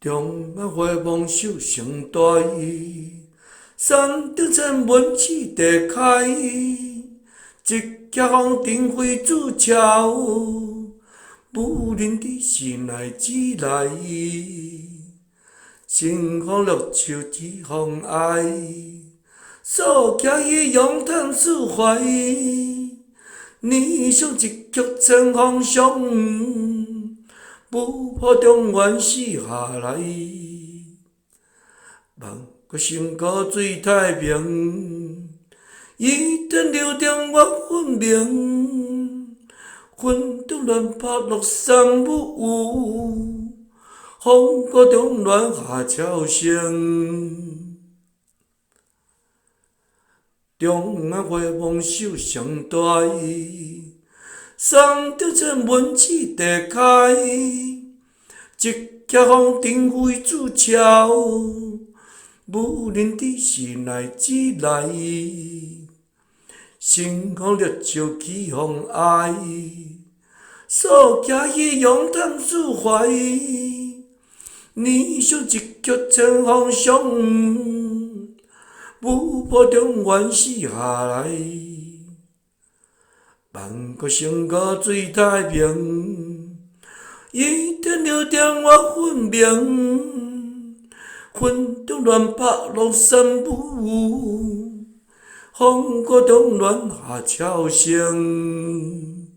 中央花梦秀成大义，山顶千文起地开。一架风尘飞自桥，武林的心来只来。清风绿树几风爱，所行伊咏叹释怀。念想一曲千风霜，不破中原死下来。望我身躯水太平，伊天流中我分明。云中乱拍落山舞，风歌中乱下鸟声。中央花梦秀上大义，山顶千文起地开。一架风尘飞自桥，武林的心来只来。星空绿树起风爱，所行伊咏叹释怀。念想一曲千风霜，不破中原死下来。望我身躯水太平，伊天流中我分明。云中乱拍落山舞，风歌中乱下鸟声。